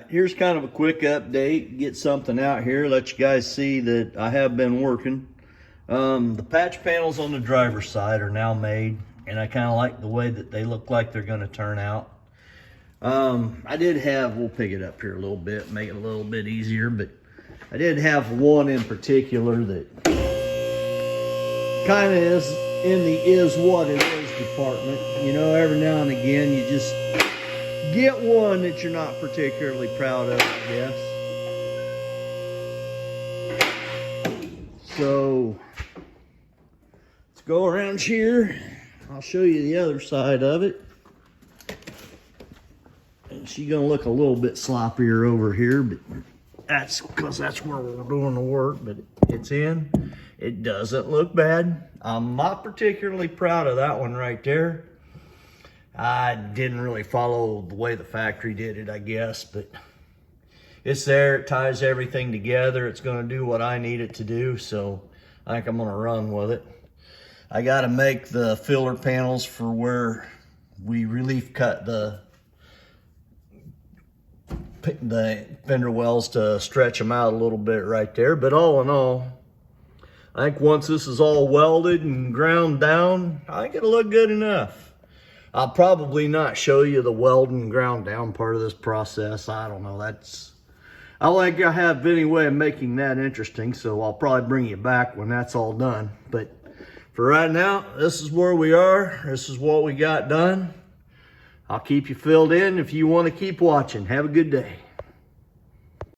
Here's kind of a quick update, get something out here, let you guys see that I have been working. The patch panels on the driver's side are now made, and I kind of like the way that they look like they're going to turn out. I did have, we'll pick it up here a little bit, make it a little bit easier, but I did have one in particular that kind of is in the is what it is department. You know, every now and again you just get one that you're not particularly proud of, I guess. So let's go around here. I'll show you the other side of it. And she's gonna look a little bit sloppier over here, but that's because that's where we're doing the work. But it's in. It doesn't look bad. I'm not particularly proud of that one right there. I didn't really follow the way the factory did it, I guess, but it's there. It ties everything together. It's going to do what I need it to do, so I think I'm going to run with it. I got to make the filler panels for where we relief cut the fender wells to stretch them out a little bit right there. But all in all, I think once this is all welded and ground down, I think it'll look good enough. I'll probably not show you the welding and ground down part of this process. I don't know, I like I have any way of making that interesting, so I'll probably bring you back when that's all done. But for right now, this is where we are. This is what we got done. I'll keep you filled in if you want to keep watching. Have a good day.